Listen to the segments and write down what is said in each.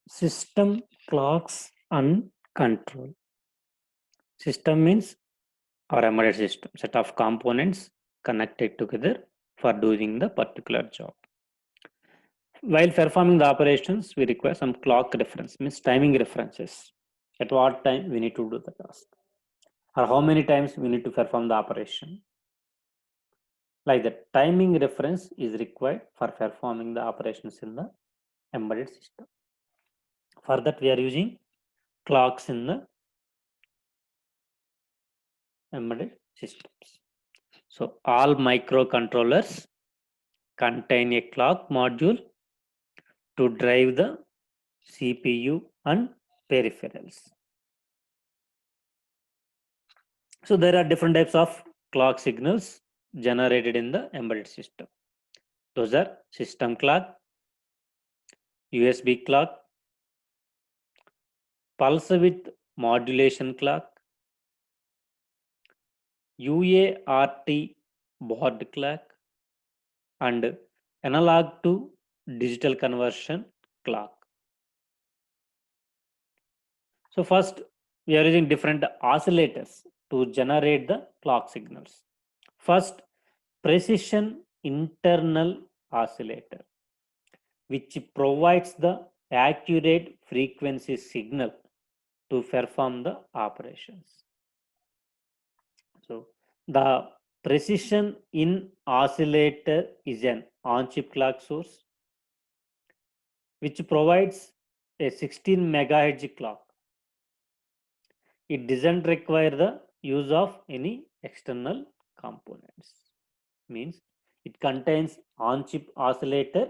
System, clocks, and control. System means our embedded system, set of components connected together for doing the particular job. While performing the operations, we require some clock reference, means timing references. At what time we need to do the task, or how many times we need to perform the operation. Like the timing reference is required for performing the operations in the embedded system. For that, we are using clocks in the embedded systems. So all microcontrollers contain a clock module to drive the CPU and peripherals. So there are different types of clock signals generated in the embedded system. Those are system clock, USB clock, pulse width modulation clock, UART baud clock, and analog to digital conversion clock. So first, we are using different oscillators to generate the clock signals. First, precision internal oscillator, which provides the accurate frequency signal to perform the operations. So the precision in oscillator is an on-chip clock source which provides a 16 megahertz clock. It doesn't require the use of any external components. Means it contains on-chip oscillator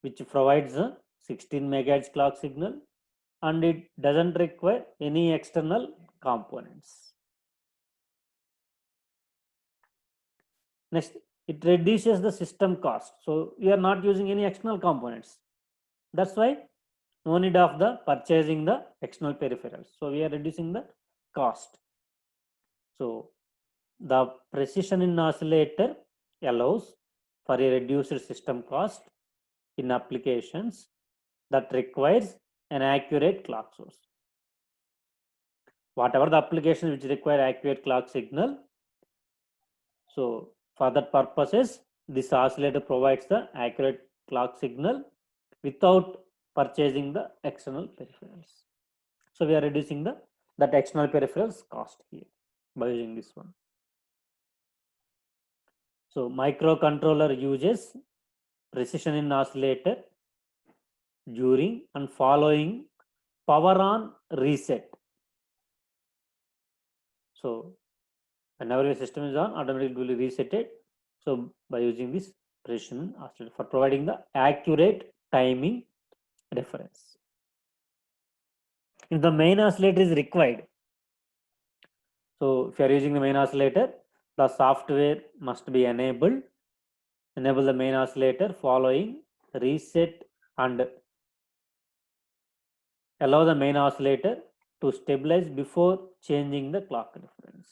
which provides a 16 megahertz clock signal, and it doesn't require any external components. Next, it reduces the system cost. So we are not using any external components. That's why no need of the purchasing the external peripherals. So we are reducing the cost. So the precision in oscillator allows for a reduced system cost in applications that requires an accurate clock source. Whatever the applications which require accurate clock signal, so for that purposes, this oscillator provides the accurate clock signal without purchasing the external peripherals. So we are reducing that external peripherals cost here by using this one. So microcontroller uses precision in oscillator during and following power on reset. So whenever your system is on, automatically will be resetted. So by using this precision oscillator for providing the accurate timing reference. If the main oscillator is required, so if you are using the main oscillator, the software must be enabled. Enable the main oscillator following reset and allow the main oscillator to stabilize before changing the clock reference.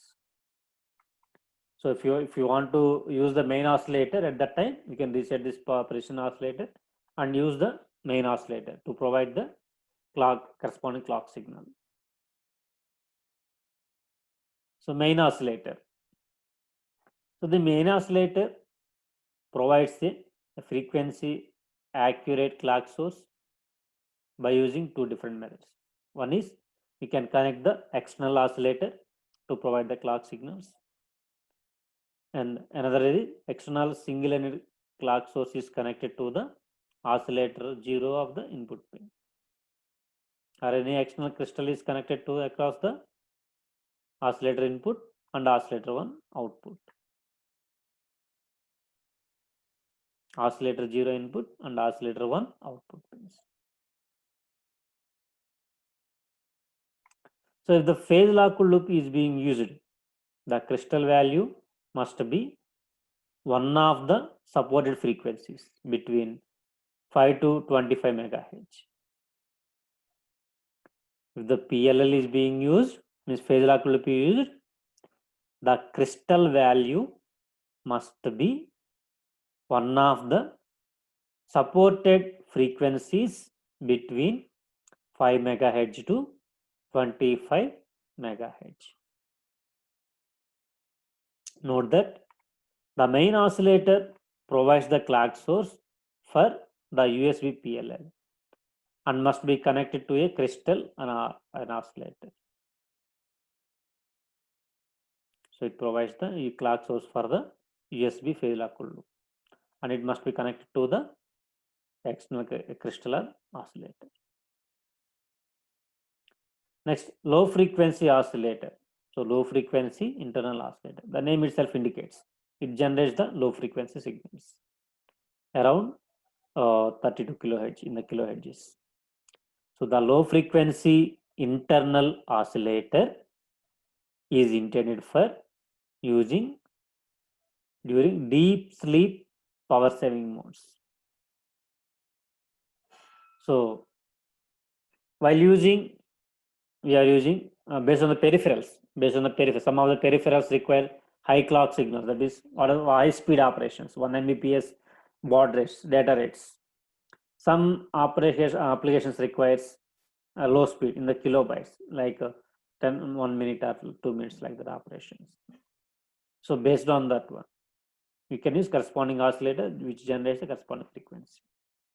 So if you want to use the main oscillator at that time, you can reset this precision oscillator and use the main oscillator to provide the corresponding clock signal. So main oscillator. So the main oscillator provides a frequency accurate clock source by using two different methods. One is we can connect the external oscillator to provide the clock signals, and another is external single ended clock source is connected to the oscillator 0 of the input pin, or any external crystal is connected to across the oscillator input and oscillator 1 output. Oscillator 0 input and oscillator 1 output pins. So if the phase lock loop is being used, the crystal value must be one of the supported frequencies between 5 to 25 megahertz. If the PLL is being used, means phase lock loop is used, the crystal value must be one of the supported frequencies between 5 megahertz to 25 megahertz. Note that the main oscillator provides the clock source for the USB PLL and must be connected to a crystal and an oscillator. So it provides the clock source for the USB phase lock loop, and it must be connected to the external crystal or oscillator. Next, low frequency oscillator. So low frequency internal oscillator. The name itself indicates it generates the low frequency signals around 32 kilohertz in the kilohertz. So the low frequency internal oscillator is intended for using during deep sleep power saving modes. So while using, we are using based on the peripherals. Some of the peripherals require high clock signals, that is high speed operations, 1 Mbps baud rates, data rates. Some applications requires low speed in the kilobytes, like 1 minute or 2 minutes, like that operations. So based on that one, you can use corresponding oscillator which generates the corresponding frequency.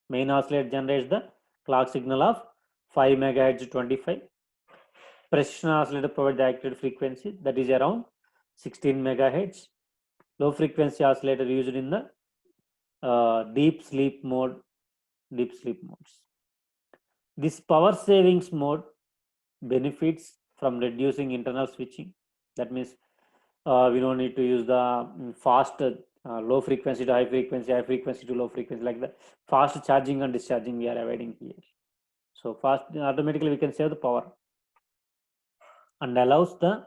Main oscillator generates the clock signal of 5 megahertz to 25. Precision oscillator provides the accurate frequency, that is around 16 megahertz. Low frequency oscillator used in the deep sleep modes. This power savings mode benefits from reducing internal switching. That means we don't need to use the fast low frequency to high frequency to low frequency, like the fast charging and discharging we are avoiding here. So fast, automatically we can save the power and allows the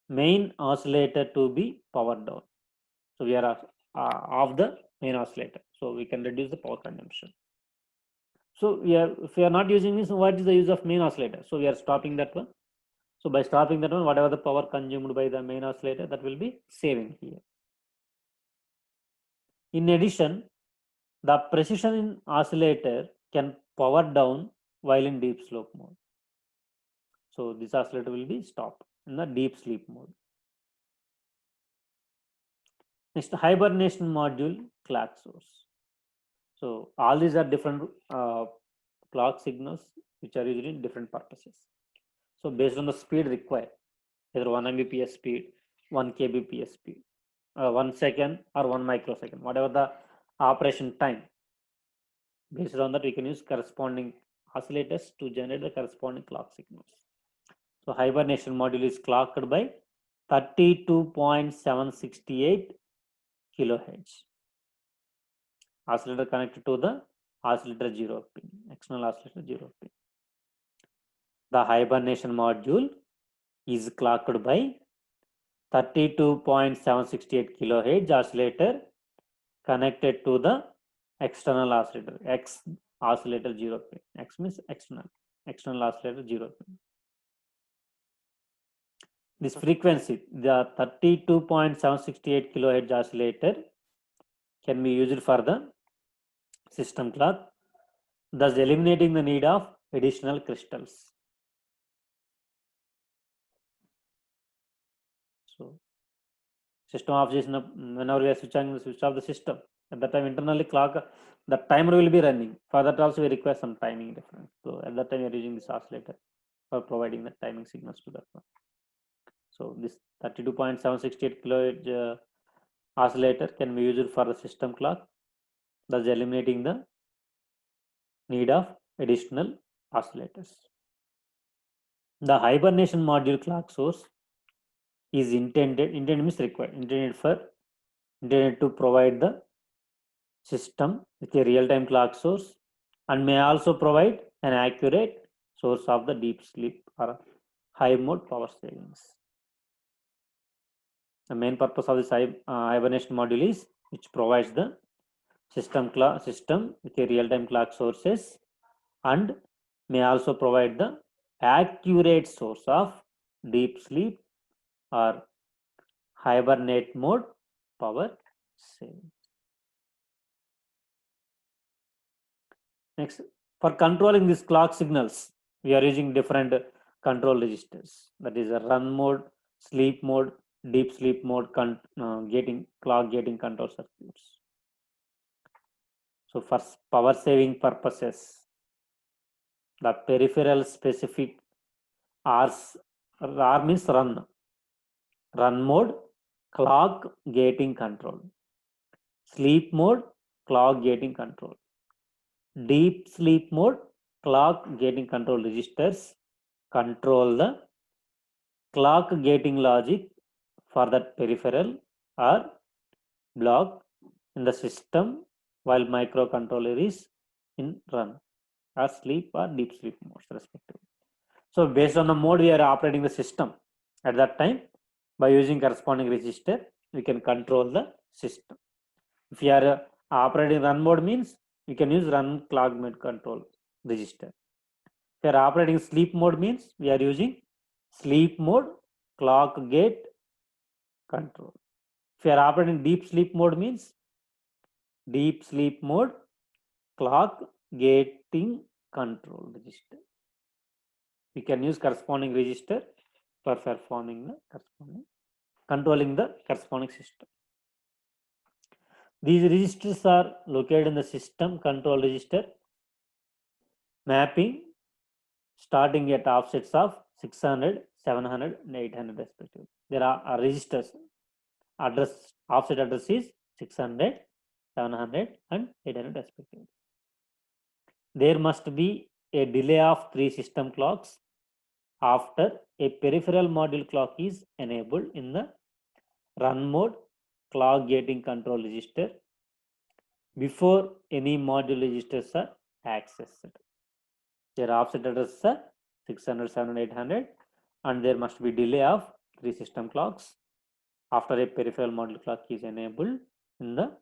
main oscillator to be powered down. So we are off the main oscillator, so we can reduce the power consumption. So if we are not using this, what is the use of main oscillator? So we are stopping that one. So by stopping that one, whatever the power consumed by the main oscillator, that will be saving here. In addition, the precision oscillator can power down while in deep sleep mode. So this oscillator will be stopped in the deep sleep mode. Next, hibernation module clock source. So all these are different clock signals which are used in different purposes. So based on the speed required, either 1 Mbps speed, 1 kbps speed, 1 second or 1 microsecond, whatever the operation time, based on that we can use corresponding oscillators to generate the corresponding clock signals. So hibernation module is clocked by 32.768 kilohertz. Oscillator connected to the oscillator 0 pin, external oscillator 0 pin. The hibernation module is clocked by 32.768 kilohertz oscillator connected to the external oscillator, X oscillator 0 pin. X means external oscillator 0 pin. This frequency, the 32.768 kilohertz oscillator, can be used for the system clock, thus eliminating the need of additional crystals. So system off whenever we are switch off the system, at that time internally clock, the timer will be running. For that also we require some timing difference. So at that time we are using this oscillator for providing the timing signals to that one. So this 32.768 kilohertz oscillator can be used for the system clock, thus eliminating the need of additional oscillators. The hibernation module clock source is intended to provide the system with a real-time clock source and may also provide an accurate source of the deep sleep or high mode power savings. The main purpose of this hibernation module is which provides the system with a real-time clock sources and may also provide the accurate source of deep sleep or hibernate mode power saving. Next, For controlling these clock signals, we are using different control registers. That is a run mode, sleep mode, deep sleep mode, clock gating control circuits. So for power saving purposes, the peripheral specific R means run mode, clock gating control, sleep mode, clock gating control, deep sleep mode, clock gating control registers control the clock gating logic for that peripheral or block in the system while microcontroller is in run or sleep or deep sleep modes respectively. So based on the mode we are operating the system at that time, by using corresponding register, we can control the system. If you are operating run mode means you can use run clock mode control register. If you are operating sleep mode means we are using sleep mode clock gate control. If you are operating deep sleep mode means deep sleep mode clock gating control register. We can use corresponding register for performing the corresponding controlling the corresponding system. These registers are located in the system control register mapping starting at offsets of 600, 700 and 800 respectively. There are registers offset address is 600, 700 and 800 respectively. There must be a delay of 3 system clocks after a peripheral module clock is enabled in the run mode clock gating control register before any module registers are accessed. Their offset addresses are 600, 700, 800 and there must be delay of 3 system clocks after a peripheral module clock is enabled in the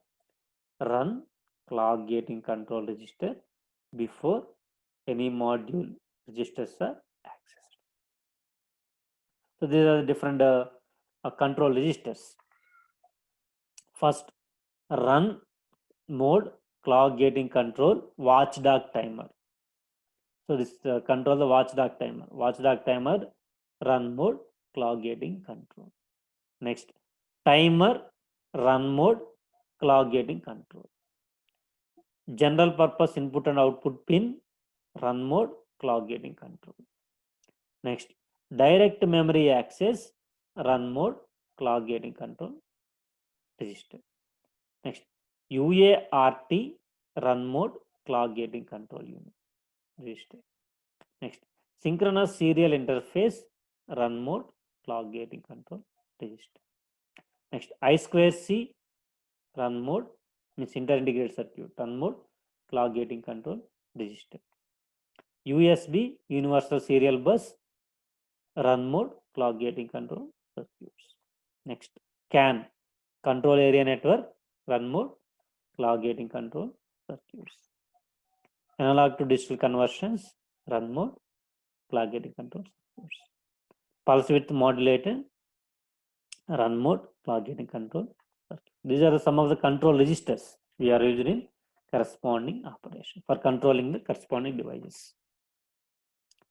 run clock gating control register before any module registers are accessed. So these are the different control registers. First, run mode clock gating control watchdog timer. So this control the watchdog timer. Watchdog timer run mode clock gating control. Next, timer run mode clock gating control. General purpose input and output pin run mode clock gating control. Next, direct memory access run mode clock gating control register. Next, UART run mode clock gating control unit register. Next, synchronous serial interface run mode clock gating control register. Next, I2C run mode means inter-integrated circuit run mode clock gating control register. USB universal serial bus run mode clock gating control circuits. Next, CAN control area network run mode clock gating control circuits. Analog to digital conversions run mode clock gating control circuits. Pulse width modulator run mode clock gating control circuit. These are some of the control registers we are using in corresponding operation for controlling the corresponding devices.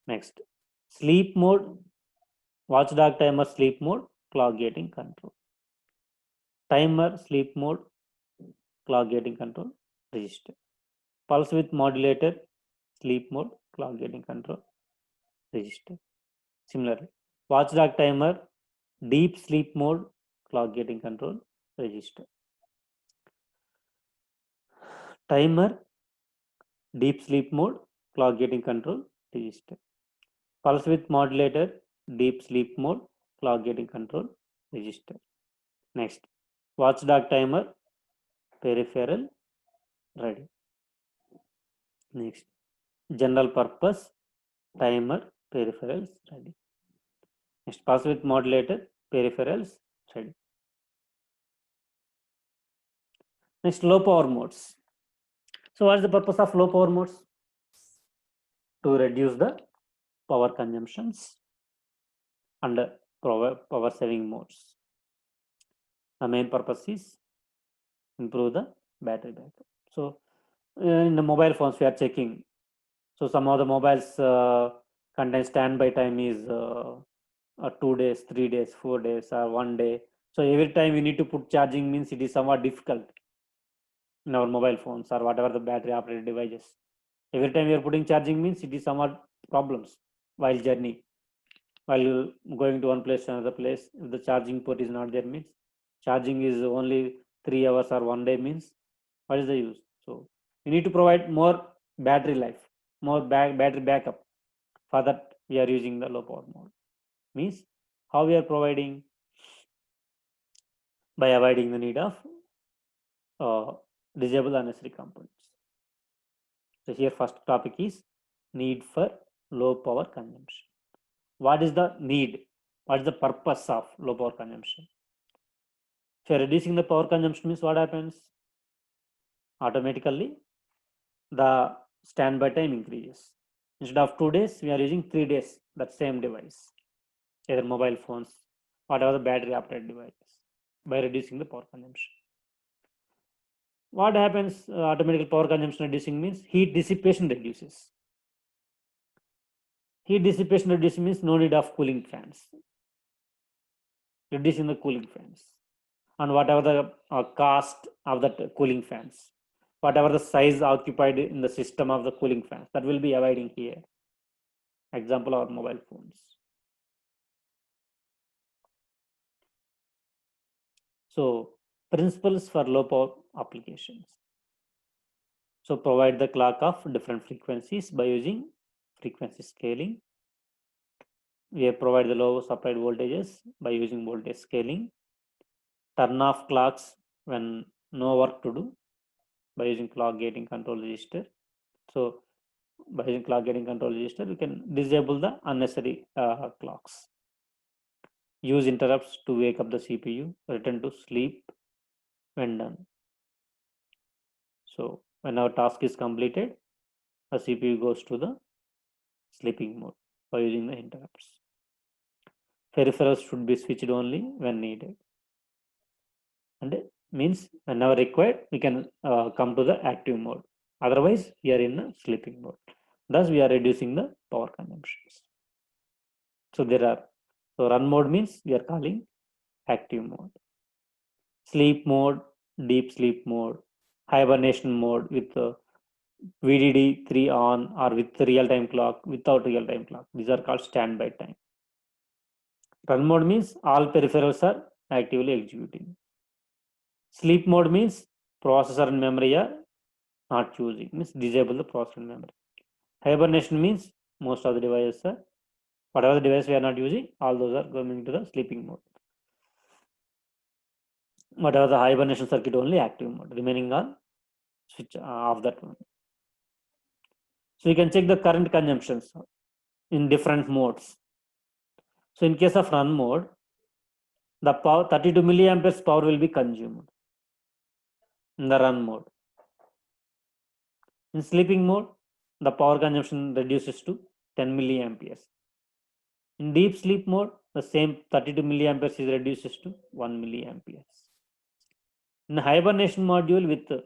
Next, sleep mode, watchdog timer sleep mode, clock gating control. Timer sleep mode, clock gating control register. Pulse width modulator, sleep mode, clock gating control register. Similarly, watchdog timer, deep sleep mode, clock gating control register. Timer, deep sleep mode, clock gating control register. Pulse width modulator, deep sleep mode, clock gating control register. Next, watchdog timer, peripheral ready. Next, general purpose timer, peripherals ready. Next, pulse width modulator, peripherals ready. Next, low power modes. So what is the purpose of low power modes? To reduce the power consumptions and power saving modes. The main purpose is improve the battery backup. So in the mobile phones we are checking So some of the mobiles contain standby time is 2 days, 3 days, 4 days, or 1 day. So every time we need to put charging means it is somewhat difficult in our mobile phones or whatever the battery operated devices. Every time we are putting charging means it is somewhat problems while journey, while going to one place to another place. If the charging port is not there means charging is only 3 hours or 1 day means what is the use? So we need to provide more battery life, more battery backup. For that we are using the low power mode. Means how we are providing? By avoiding the need of disable unnecessary components. So here first topic is need for low power consumption. What is the need? What is the purpose of low power consumption? If you are reducing the power consumption means what happens? Automatically the standby time increases. Instead of 2 days, we are using 3 days, that same device, either mobile phones, whatever the battery operated devices, by reducing the power consumption. What happens? Automatic power consumption reducing means heat dissipation reduces. Heat dissipation reducing means no need of cooling fans, reducing the cooling fans, and whatever the cost of that cooling fans, whatever the size occupied in the system of the cooling fans, that will be avoiding here. Example, our mobile phones. So principles for low power applications. So provide the clock of different frequencies by using frequency scaling. We provide the low supplied voltages by using voltage scaling. Turn off clocks when no work to do by using clock gating control register. So by using clock gating control register, we can disable the unnecessary clocks. Use interrupts to wake up the CPU, return to sleep when done. So when our task is completed, the CPU goes to the sleeping mode by using the interrupts. Peripherals should be switched only when needed. And it means whenever required, we can come to the active mode. Otherwise, we are in the sleeping mode. Thus, we are reducing the power consumptions. So there are, so run mode means we are calling active mode. Sleep mode, deep sleep mode, hibernation mode with VDD 3 on or with real-time clock, without real-time clock. These are called standby time. Run mode means all peripherals are actively executing. Sleep mode means processor and memory are not using, means disable the processor and memory. Hibernation means most of the devices are, whatever the device we are not using, all those are going to the sleeping mode. Whatever the hibernation circuit, only active mode, remaining on switch off that one. So you can check the current consumptions in different modes. So in case of run mode, the power 32 milliamperes power will be consumed in the run mode. In sleeping mode, the power consumption reduces to 10 milliamperes. In deep sleep mode, the same 32 milliamperes is reduces to 1 milliamperes. In hibernation module with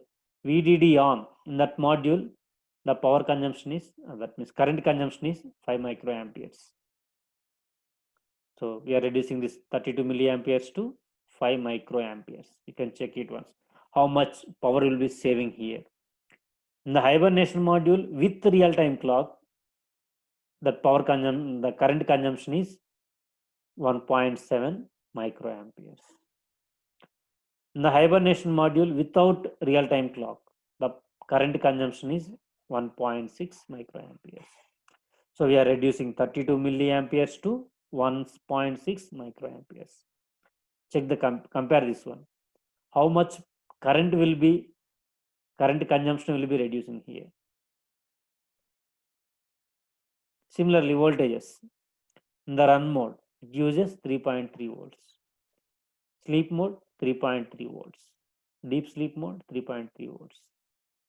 VDD on, in that module, the power consumption is, that means current consumption is 5 microamperes. So we are reducing this 32 milliamperes to 5 microamperes. You can check it once. How much power will be saving here? In the hibernation module with real-time clock, the the current consumption is 1.7 microamperes. In the hibernation module without real-time clock, the current consumption is 1.6 microamperes. So we are reducing 32 milliamperes to 1.6 microamperes. Check the compare this one. How much current consumption will be reducing here. Similarly, voltages. In the run mode, it uses 3.3 volts. Sleep mode, 3.3 volts. Deep sleep mode, 3.3 volts.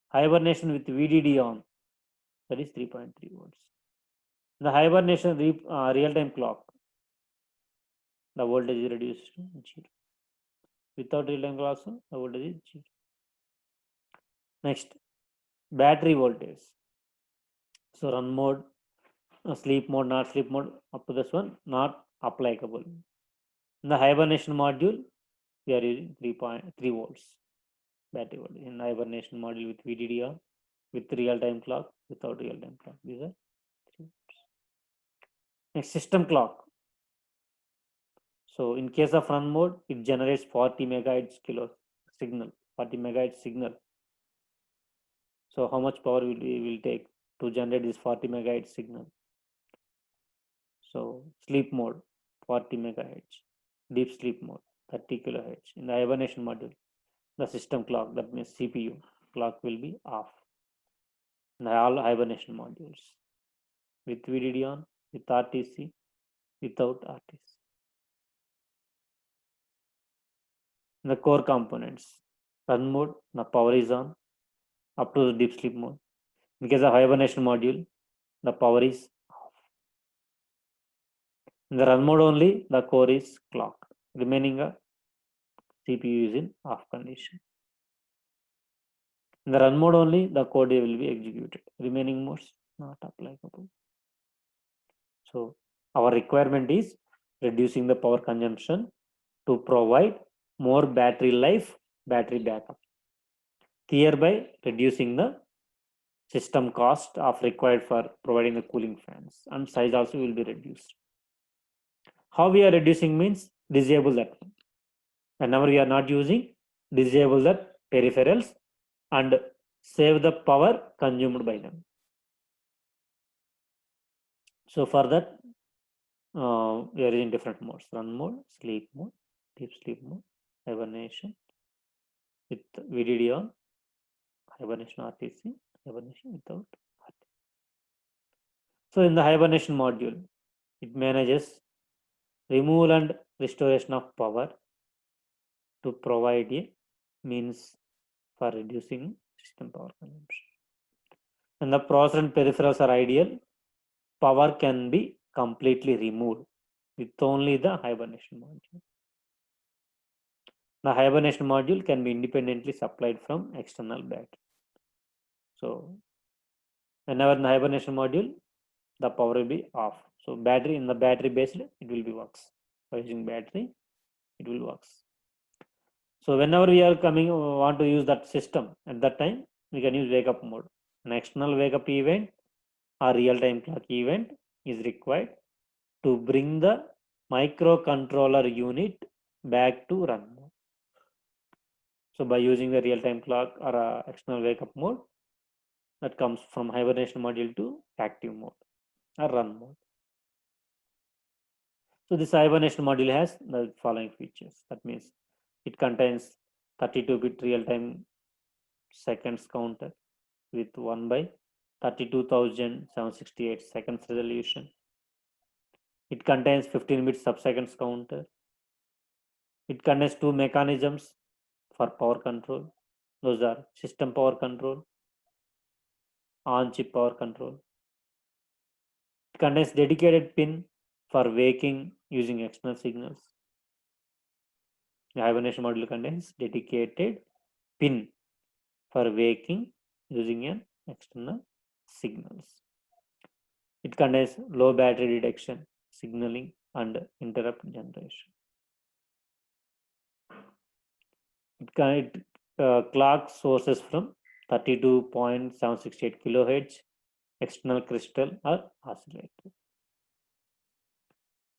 Hibernation with VDD on, that is 3.3 volts. The hibernation real-time clock, the voltage is reduced to 0. Without real-time clock also, the voltage is 0. Next, battery voltage. So run mode, sleep mode, not sleep mode, up to this one, not applicable. In the hibernation module, we are using 3.3 volts battery voltage. In hibernation module with VDD on, with real-time clock, without real-time clock. These are 3 volts. Next, system clock. So in case of run mode, it generates 40 megahertz kilo signal, 40 megahertz signal. So how much power will take to generate this 40 megahertz signal? So sleep mode, 40 megahertz. Deep sleep mode, 30 kilohertz. In the hibernation module, the system clock, that means CPU clock, will be off. In all hibernation modules, with VDD on, with RTC, without RTC. In the core components, run mode, the power is on up to the deep sleep mode. In case of hibernation module, the power is off. In the run mode only, the core is clock. Remaining CPU is in off condition. In the run mode only, the code will be executed. Remaining modes not applicable. So our requirement is reducing the power consumption to provide more battery life, battery backup, thereby reducing the system cost of required for providing the cooling fans, and size also will be reduced. How we are reducing means disable that one. Whenever we are not using, disable the peripherals and save the power consumed by them. So for that, we are in different modes: run mode, sleep mode, deep sleep mode, hibernation with VDD on, hibernation RTC, hibernation without RTC. So in the hibernation module, it manages removal and restoration of power to provide a means for reducing system power consumption. When the processor and peripherals are ideal, power can be completely removed with only the hibernation module. The hibernation module can be independently supplied from external battery. So whenever in the hibernation module, the power will be off. So battery, in the battery based, it will be works. By using battery, it will works. So whenever we are want to use that system, at that time, we can use wake up mode. An external wake up event or real-time clock event is required to bring the microcontroller unit back to run mode. So by using the real-time clock or external wake up mode, that comes from hibernation module to active mode or run mode. So this hibernation module has the following features. That means it contains 32-bit real-time seconds counter with 1 by 32,768 seconds resolution. It contains 15-bit sub-seconds counter. It contains two mechanisms for power control. Those are system power control, on-chip power control. It contains dedicated pin for waking using external signals. The hibernation module contains dedicated pin for waking using an external signals. It contains low battery detection, signaling, and interrupt generation. It clock sources from 32.768 kilohertz external crystal or oscillator.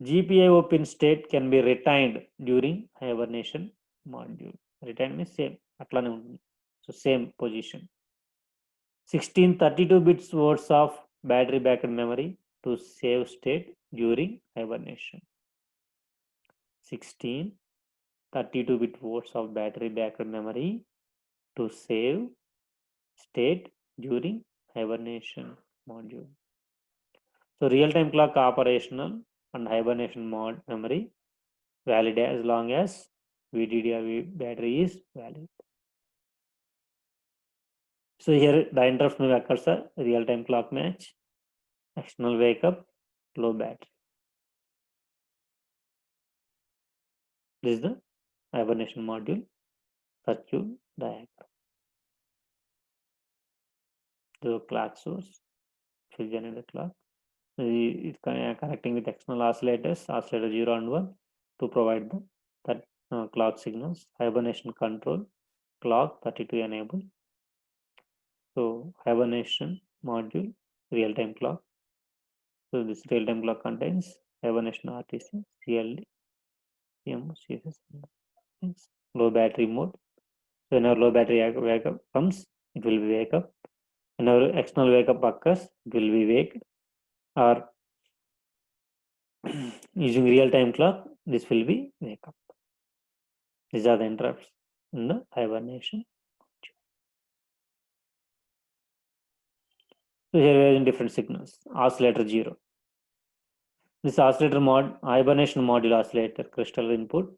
GPIO pin state can be retained during hibernation module. Retained means same, atlane untundi. So same position. 16 32-bit words of battery backup memory to save state during hibernation. 16 32-bit words of battery backup memory to save state during hibernation module. So real-time clock operational and hibernation mode memory valid as long as VDD battery is valid. So here the interrupt may occurs a real-time clock match, external wake up, low battery. This is the hibernation module circuit diagram. The clock source, will generate the clock. It's connecting with external oscillators, oscillator 0 and 1, to provide the clock signals. Hibernation control, clock 32 enable. So hibernation module, real-time clock. So this real-time clock contains hibernation RTC, CLD, CMO, CSS, low battery mode. So whenever low battery wake up comes, it will be wake up. Whenever external wake up occurs, it will be wake. Or using real-time clock, this will be wake up. These are the interrupts in the hibernation. So here we are in different signals. Oscillator 0. This oscillator hibernation module oscillator crystal input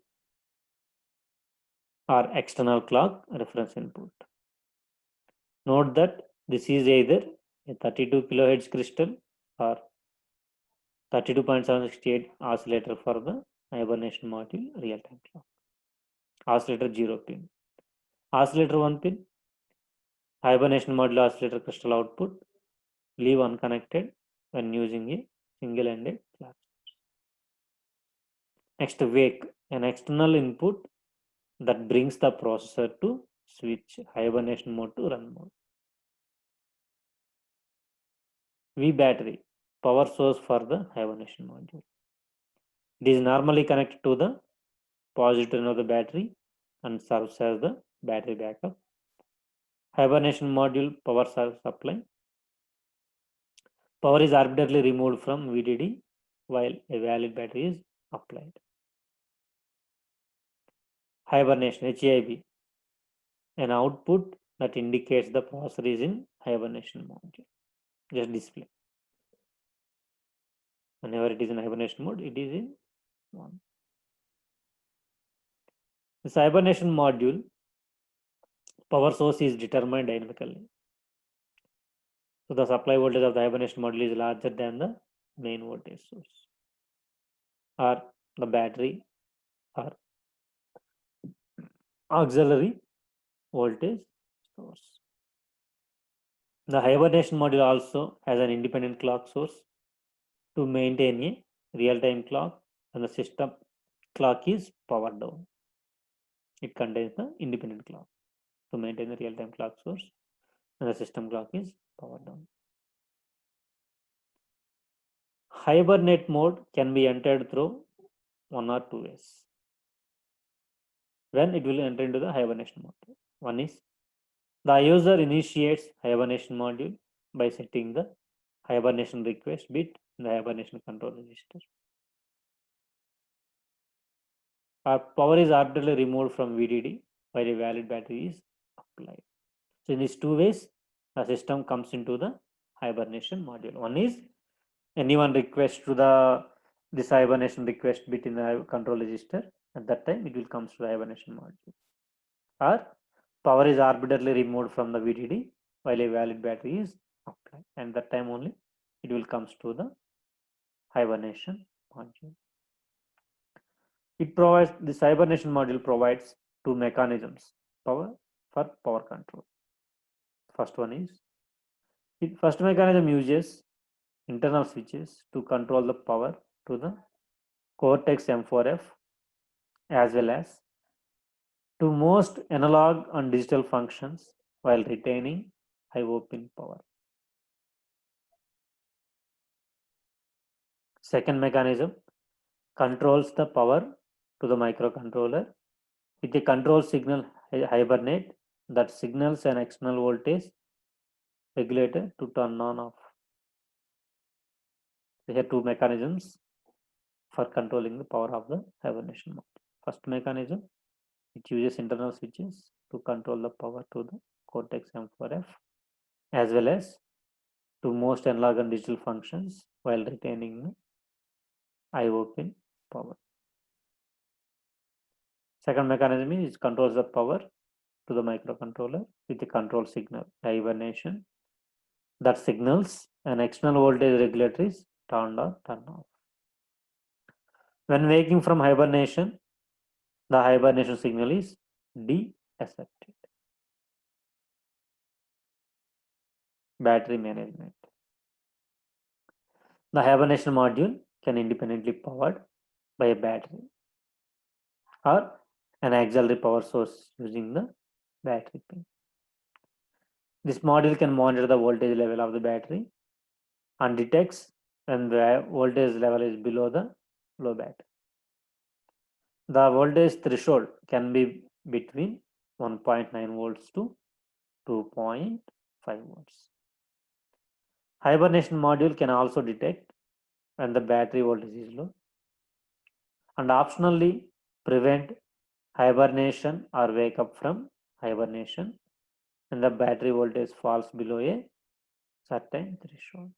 or external clock reference input. Note that this is either a 32 kilohertz crystal or 32.768 oscillator for the hibernation module real-time clock. Oscillator 0 pin. Oscillator 1 pin. Hibernation module oscillator crystal output. Leave unconnected when using a single-ended clock. Next, wake, an external input that brings the processor to switch hibernation mode to run mode. V battery, power source for the hibernation module. It is normally connected to the positive terminal of the battery and serves as the battery backup. Hibernation module power supply. Power is arbitrarily removed from VDD while a valid battery is applied. Hibernation, HIB, an output that indicates the processor is in hibernation module. Just display. Whenever it is in hibernation mode, it is in 1. This hibernation module power source is determined dynamically. So the supply voltage of the hibernation module is larger than the main voltage source or the battery or auxiliary voltage source. The hibernation module also has an independent clock source to maintain a real-time clock when the system clock is powered down. It contains the independent clock to maintain the real-time clock source when the system clock is powered down. Hibernate mode can be entered through 1 or 2 ways. When it will enter into the hibernation mode. One is the user initiates hibernation module by setting the hibernation request bit in the hibernation control register. Our power is arbitrarily removed from VDD while a valid battery is applied. So in these 2 ways, the system comes into the hibernation module. One is anyone request to this hibernation request bit in the control register. At that time, it will come to the hibernation module. Or power is arbitrarily removed from the VDD while a valid battery is applied, and that time only it will comes to the hibernation module. This hibernation module provides 2 mechanisms for power control. First one is first mechanism uses internal switches to control the power to the Cortex M4F as well as to most analog and digital functions while retaining IO pin power. Second mechanism controls the power to the microcontroller with a control signal hibernate that signals an external voltage regulator to turn on off. So here 2 mechanisms for controlling the power of the hibernation mode. First mechanism, it uses internal switches to control the power to the Cortex M4F as well as to most analog and digital functions while retaining the IO pin power. Second mechanism is controls the power to the microcontroller with a control signal hibernation that signals an external voltage regulator is turned or turned off. When waking from hibernation, the hibernation signal is de-accepted. Battery management. The hibernation module can independently powered by a battery or an auxiliary power source using the battery pin. This module can monitor the voltage level of the battery and detects when the voltage level is below the low battery. The voltage threshold can be between 1.9 volts to 2.5 volts. Hibernation module can also detect when the battery voltage is low and optionally prevent hibernation or wake up from hibernation when the battery voltage falls below a certain threshold.